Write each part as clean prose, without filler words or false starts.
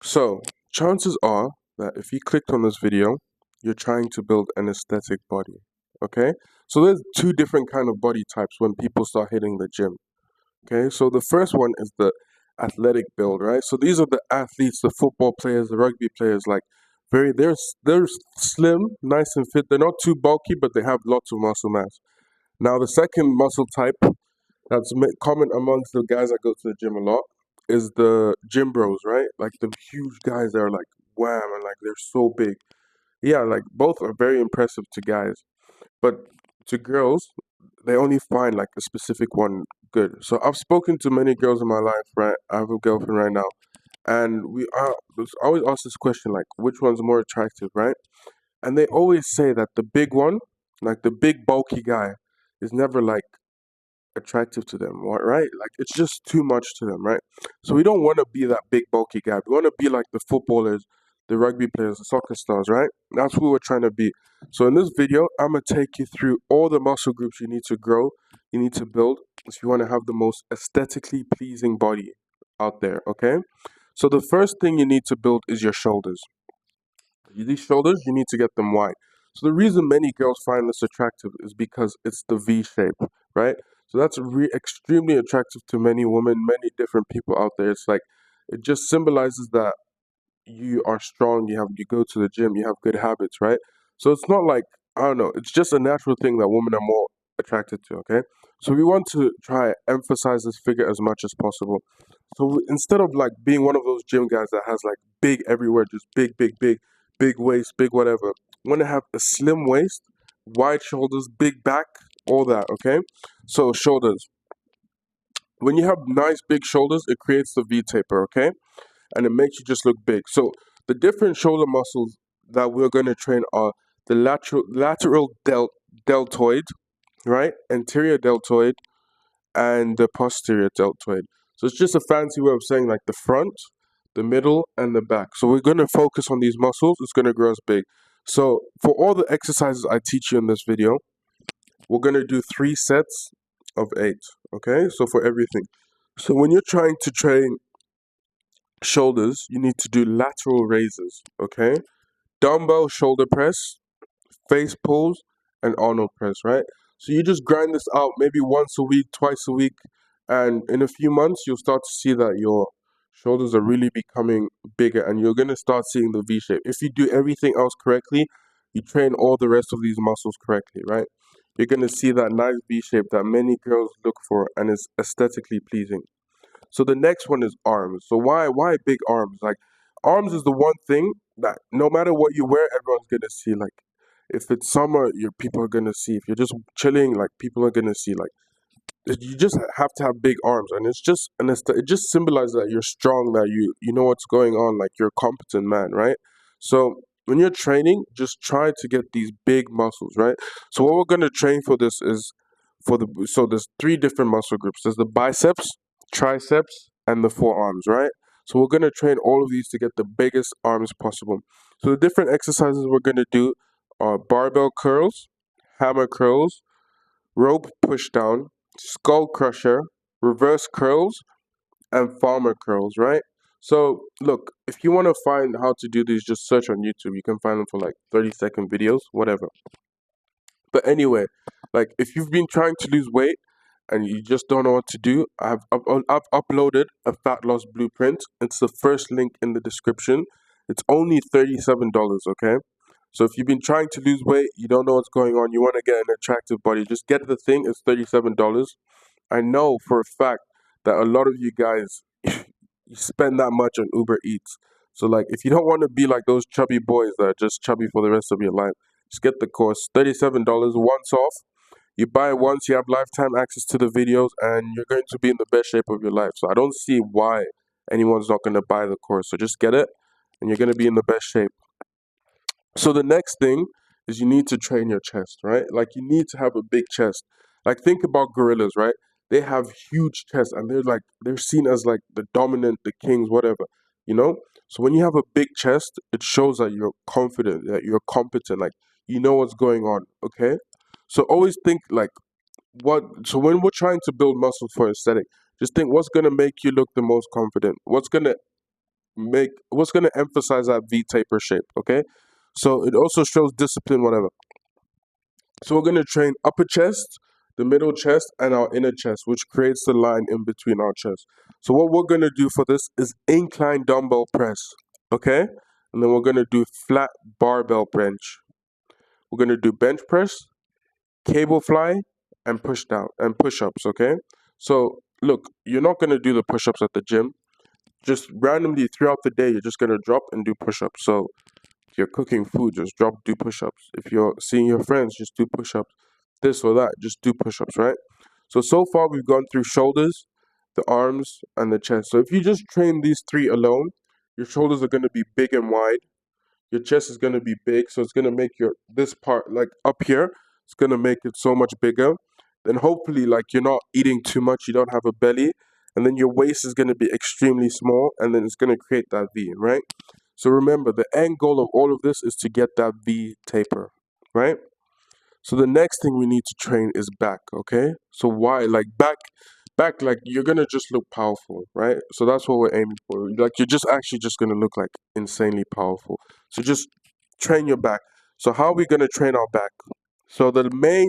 So, chances are that if you clicked on this video, you're trying to build an aesthetic body. Okay? So there's two different kind of body types when people start hitting the gym. Okay? So the first one is the athletic build, right? So these are the athletes, the football players, the rugby players, like they're slim, nice and fit. They're not too bulky, but they have lots of muscle mass. Now the second muscle type that's common amongst the guys that go to the gym a lot is the gym bros, right? Like the huge guys that are like wham and like they're so big. Yeah, like both are very impressive to guys, but to girls, they only find like a specific one good. So I've spoken to many girls in my life, right? I have a girlfriend right now, and we are always ask this question like, which one's more attractive, right? And they always say that the big one, like the big bulky guy, is never like attractive to them, right? Like it's just too much to them, right? So we don't want to be that big bulky guy. We want to be like the footballers, the rugby players, the soccer stars, right? That's who we're trying to be. So in this video, I'm gonna take you through all the muscle groups you need to grow, you need to build if you want to have the most aesthetically pleasing body out there, okay? So the first thing you need to build is your shoulders. These shoulders, you need to get them wide. So the reason many girls find this attractive is because it's the V shape, right? So that's extremely attractive to many women, many different people out there. It's like it just symbolizes that you are strong, you go to the gym, you have good habits, right? So it's not like I don't know, it's just a natural thing that women are more attracted to, okay? So we want to try emphasize this figure as much as possible. So instead of like being one of those gym guys that has like big everywhere, just big waist, big whatever, we want to have a slim waist, wide shoulders, big back, all that, okay? So shoulders. When you have nice big shoulders, it creates the V taper, okay? And it makes you just look big. So the different shoulder muscles that we're going to train are the lateral deltoid, right? Anterior deltoid and the posterior deltoid. So it's just a fancy way of saying like the front, the middle, and the back. So we're going to focus on these muscles. It's going to grow us big. So for all the exercises I teach you in this video, we're going to do 3 sets of 8. Okay? So for everything. So when you're trying to train shoulders, you need to do lateral raises, okay? Dumbbell shoulder press, face pulls, and Arnold press, right? So you just grind this out maybe once a week, twice a week, and in a few months, you'll start to see that your shoulders are really becoming bigger and you're going to start seeing the V shape. If you do everything else correctly, you train all the rest of these muscles correctly, right? You're going to see that nice V shape that many girls look for and is aesthetically pleasing. So the next one is arms. So why big arms? Like arms is the one thing that no matter what you wear, everyone's gonna see. Like if it's summer, your people are gonna see. If you're just chilling, like people are gonna see. Like you just have to have big arms, and it's just it just symbolizes that you're strong, that you know what's going on, like you're a competent man, right? So when you're training, just try to get these big muscles, right? So what we're gonna train for this is so there's 3 different muscle groups. There's the biceps, triceps, and the forearms, right? So we're gonna train all of these to get the biggest arms possible. So the different exercises we're gonna do are barbell curls, hammer curls, rope push down, skull crusher, reverse curls, and farmer curls, right? So look, if you want to find how to do these, just search on YouTube. You can find them for like 30-second videos, whatever. But anyway, like if you've been trying to lose weight and you just don't know what to do, I've uploaded a fat loss blueprint. It's the first link in the description. It's only $37, okay? So if you've been trying to lose weight, you don't know what's going on, you want to get an attractive body, just get the thing. It's $37. I know for a fact that a lot of you guys you spend that much on Uber Eats. So like if you don't want to be like those chubby boys that are just chubby for the rest of your life, just get the course. $37 once off. You buy it once, you have lifetime access to the videos, and you're going to be in the best shape of your life. So I don't see why anyone's not going to buy the course. So just get it, and you're going to be in the best shape. So the next thing is you need to train your chest, right? Like you need to have a big chest. Like think about gorillas, right? They have huge chests, and they're seen as like the dominant, the kings, whatever, you know? So when you have a big chest, it shows that you're confident, that you're competent, like you know what's going on, okay? So always think like so when we're trying to build muscle for aesthetic, just think what's gonna make you look the most confident. What's gonna emphasize that V taper shape. Okay, so it also shows discipline, whatever. So we're gonna train upper chest, the middle chest, and our inner chest, which creates the line in between our chest. So what we're gonna do for this is incline dumbbell press. Okay, and then we're gonna do flat barbell bench. We're gonna do bench press, cable fly, and push down and push ups. Okay, so look, you're not gonna do the push ups at the gym. Just randomly throughout the day, you're just gonna drop and do push ups. So if you're cooking food, just drop, do push ups. If you're seeing your friends, just do push ups. This or that, just do push ups, right? So far, we've gone through shoulders, the arms, and the chest. So if you just train these three alone, your shoulders are going to be big and wide. Your chest is going to be big. So it's going to make this part, like up here, it's going to make it so much bigger. Then hopefully, like you're not eating too much, you don't have a belly. And then your waist is going to be extremely small. And then it's going to create that V, right? So remember, the end goal of all of this is to get that V taper, right? So the next thing we need to train is back, okay? So why? Like back, like you're gonna just look powerful, right? So that's what we're aiming for. Like you're just actually just gonna look like insanely powerful. So just train your back. So how are we gonna train our back? So the main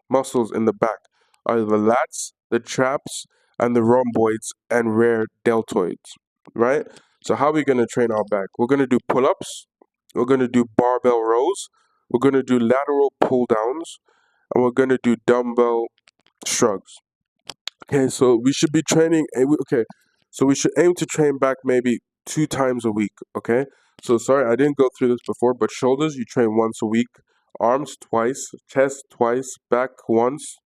muscles in the back are the lats, the traps, and the rhomboids and rear deltoids, right? So how are we gonna train our back? We're gonna do pull-ups, we're gonna do barbell rows, we're gonna do lateral pull downs, and we're gonna do dumbbell shrugs. Okay, so we should be training. Okay, so we should aim to train back maybe 2 times a week. Okay, so sorry I didn't go through this before, but shoulders you train once a week, arms twice, chest twice, back once,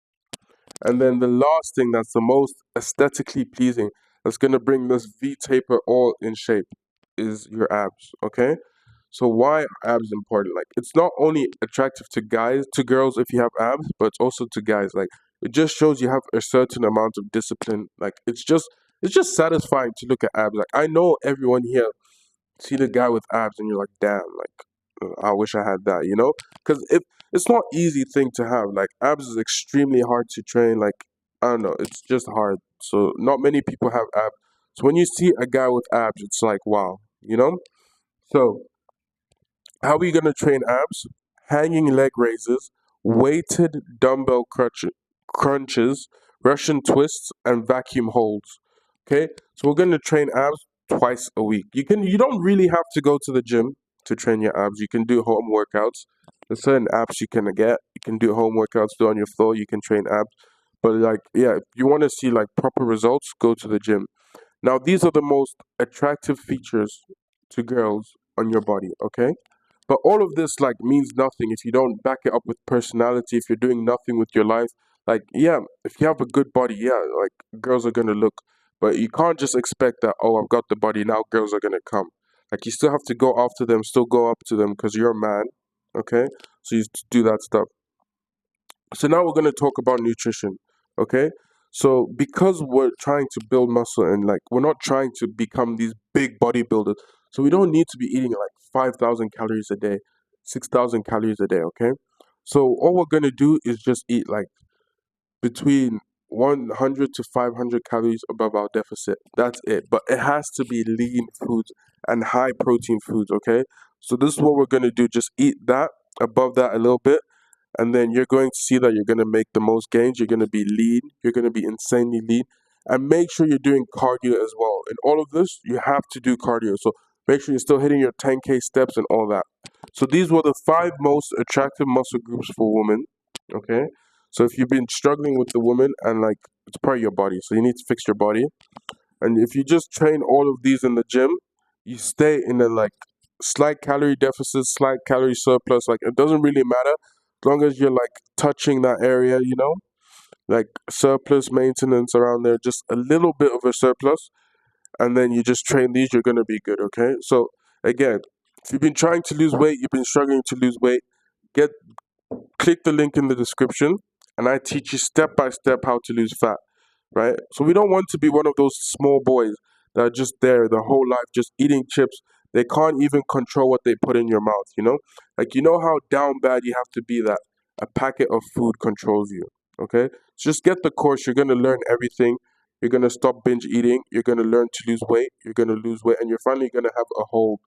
and then the last thing that's the most aesthetically pleasing, that's gonna bring this V taper all in shape, is your abs. Okay, so why are abs important? Like it's not only attractive to guys, to girls if you have abs, but it's also to guys. Like it just shows you have a certain amount of discipline. Like it's just satisfying to look at abs. Like I know everyone here see the guy with abs and you're like, damn, like I wish I had that, you know? Because it's not easy thing to have. Like abs is extremely hard to train. Like I don't know, it's just hard. So not many people have abs. So when you see a guy with abs, it's like wow, you know? So how are we gonna train abs? Hanging leg raises, weighted dumbbell crunches, Russian twists, and vacuum holds. Okay, so we're gonna train abs twice a week. You don't really have to go to the gym to train your abs. You can do home workouts. There's certain apps you can get. You can do home workouts, do on your floor. You can train abs. But like, yeah, if you want to see like proper results, go to the gym. Now, these are the most attractive features to girls on your body. Okay, but all of this like means nothing if you don't back it up with personality, if you're doing nothing with your life. Like, yeah, if you have a good body, yeah, like girls are gonna look. But you can't just expect that, oh, I've got the body, now girls are gonna come. Like you still have to go after them, still go up to them because you're a man. Okay? So you do that stuff. So now we're gonna talk about nutrition. Okay? So because we're trying to build muscle and like we're not trying to become these big bodybuilders, so we don't need to be eating like 5,000 calories a day, 6,000 calories a day, okay? So all we're gonna do is just eat like between 100 to 500 calories above our deficit. That's it. But it has to be lean foods and high protein foods, okay? So this is what we're gonna do. Just eat that, above that a little bit, and then you're going to see that you're going to make the most gains. You're going to be lean. You're going to be insanely lean. And make sure you're doing cardio as well. In all of this, you have to do cardio. So make sure you're still hitting your 10K steps and all that. So these were the 5 most attractive muscle groups for women. Okay. So if you've been struggling with the woman and like it's part of your body, so you need to fix your body. And if you just train all of these in the gym, you stay in a like slight calorie deficit, slight calorie surplus. Like it doesn't really matter as long as you're like touching that area, you know, like surplus maintenance around there, just a little bit of a surplus, and then you just train these, you're gonna be good. Okay. So again, if you've been trying to lose weight, you've been struggling to lose weight, get click the link in the description, and I teach you step by step how to lose fat. Right? So we don't want to be one of those small boys that are just there their whole life just eating chips. They can't even control what they put in your mouth, you know? Like you know how down bad you have to be that a packet of food controls you. Okay? So just get the course, you're gonna learn everything. You're going to stop binge eating. You're going to learn to lose weight. You're going to lose weight, and you're finally going to have a hold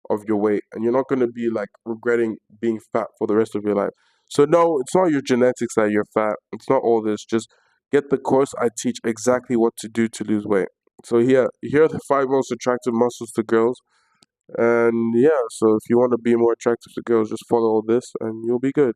of your weight, and you're not going to be like regretting being fat for the rest of your life. So no, it's not your genetics that you're fat. It's not all this. Just get the course. I teach exactly what to do to lose weight. So here are the 5 most attractive muscles to girls. And yeah, so if you want to be more attractive to girls, just follow all this and you'll be good.